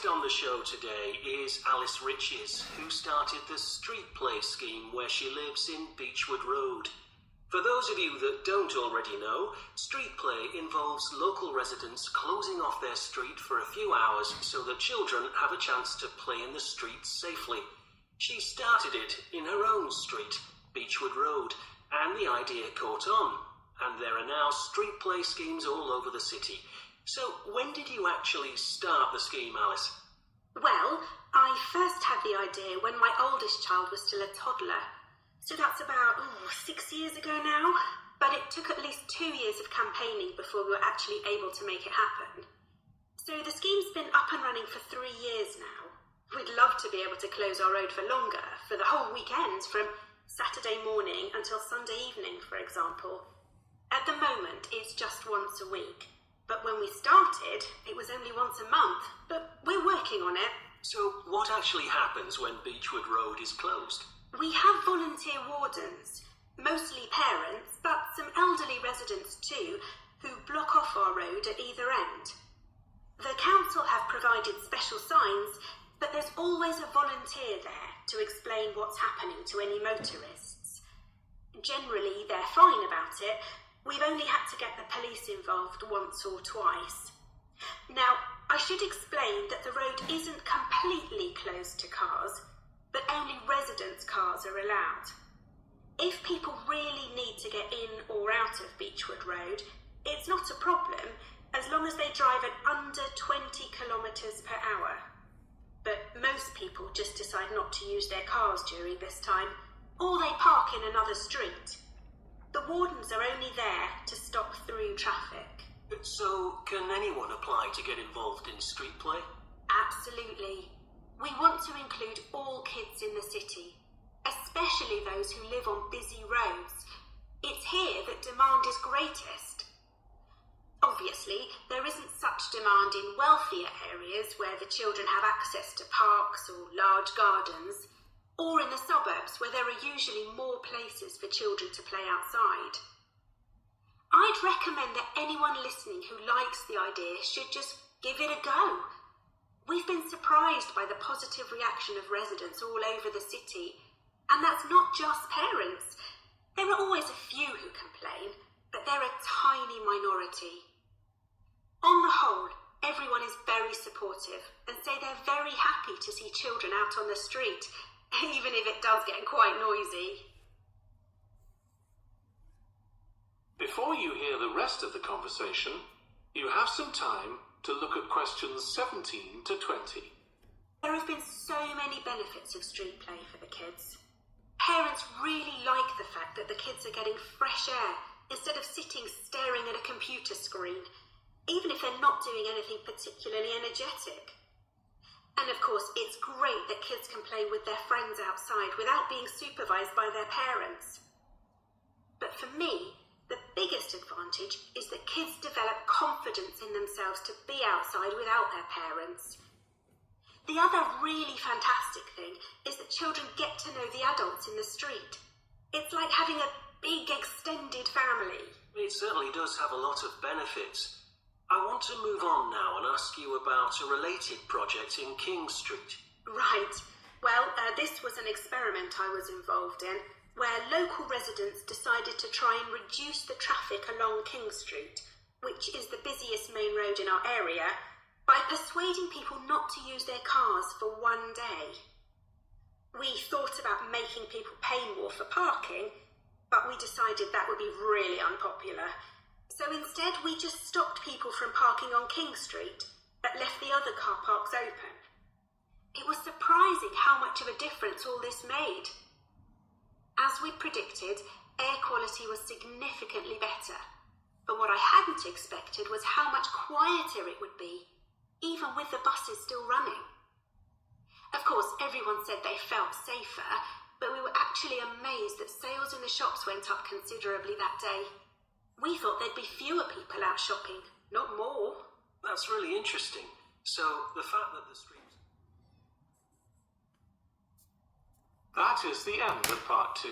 guest on the show today is Alice Riches, who started the street play scheme where she lives in Beechwood Road. For those of you that don't already know, street play involves local residents closing off their street for a few hours so that children have a chance to play in the streets safely. She started it in her own street, Beechwood Road, and the idea caught on. And there are now street play schemes all over the city. So when did you actually start the scheme, Alice? Well, I first had the idea when my oldest child was still a toddler. So that's about 6 years ago now. But it took at least 2 years of campaigning before we were actually able to make it happen. So the scheme's been up and running for 3 years now. We'd love to be able to close our road for longer, for the whole weekend, from Saturday morning until Sunday evening, for example. At the moment, it's just once a week. But when we started, it was only once a month. But we're working on it. So what actually happens when Beechwood Road is closed? We have volunteer wardens, mostly parents, but some elderly residents too, who block off our road at either end. The council have provided special signs, but there's always a volunteer there to explain what's happening to any motorists. Generally, they're fine about it. We've only had to get the police involved once or twice. Now, I should explain that the road isn't completely closed to cars, but only residents' cars are allowed. If people really need to get in or out of Beechwood Road, it's not a problem as long as they drive at under 20 kilometres per hour. But most people just decide not to use their cars during this time, or they park in another street. The wardens are only there to stop through traffic. So, can anyone apply to get involved in street play? Absolutely. We want to include all kids in the city, especially those who live on busy roads. It's here that demand is greatest. Obviously, there isn't such demand in wealthier areas where the children have access to parks or large gardens, or in the suburbs where there are usually more places for children to play outside. I'd recommend that anyone listening who likes the idea should just give it a go. We've been surprised by the positive reaction of residents all over the city, and that's not just parents. There are always a few who complain, but they're a tiny minority. On the whole, everyone is very supportive and say they're very happy to see children out on the street, even if it does get quite noisy. Before you hear the rest of the conversation, you have some time to look at questions 17 to 20. There have been so many benefits of street play for the kids. Parents really like the fact that the kids are getting fresh air instead of sitting staring at a computer screen, even if they're not doing anything particularly energetic. And of course, it's great that kids can play with their friends outside without being supervised by their parents. But for me, the biggest advantage is that kids develop confidence in themselves to be outside without their parents. The other really fantastic thing is that children get to know the adults in the street. It's like having a big extended family. It certainly does have a lot of benefits. I want to move on now and ask you about a related project in King Street. Right. Well, this was an experiment I was involved in, where local residents decided to try and reduce the traffic along King Street, which is the busiest main road in our area, by persuading people not to use their cars for one day. We thought about making people pay more for parking, but we decided that would be really unpopular. So instead, we just stopped people from parking on King Street, but left the other car parks open. It was surprising how much of a difference all this made. As we predicted, air quality was significantly better. But what I hadn't expected was how much quieter it would be, even with the buses still running. Of course, everyone said they felt safer, but we were actually amazed that sales in the shops went up considerably that day. We thought there'd be fewer people out shopping, not more. That's really interesting. So, the fact that the streets... That is the end of part 2.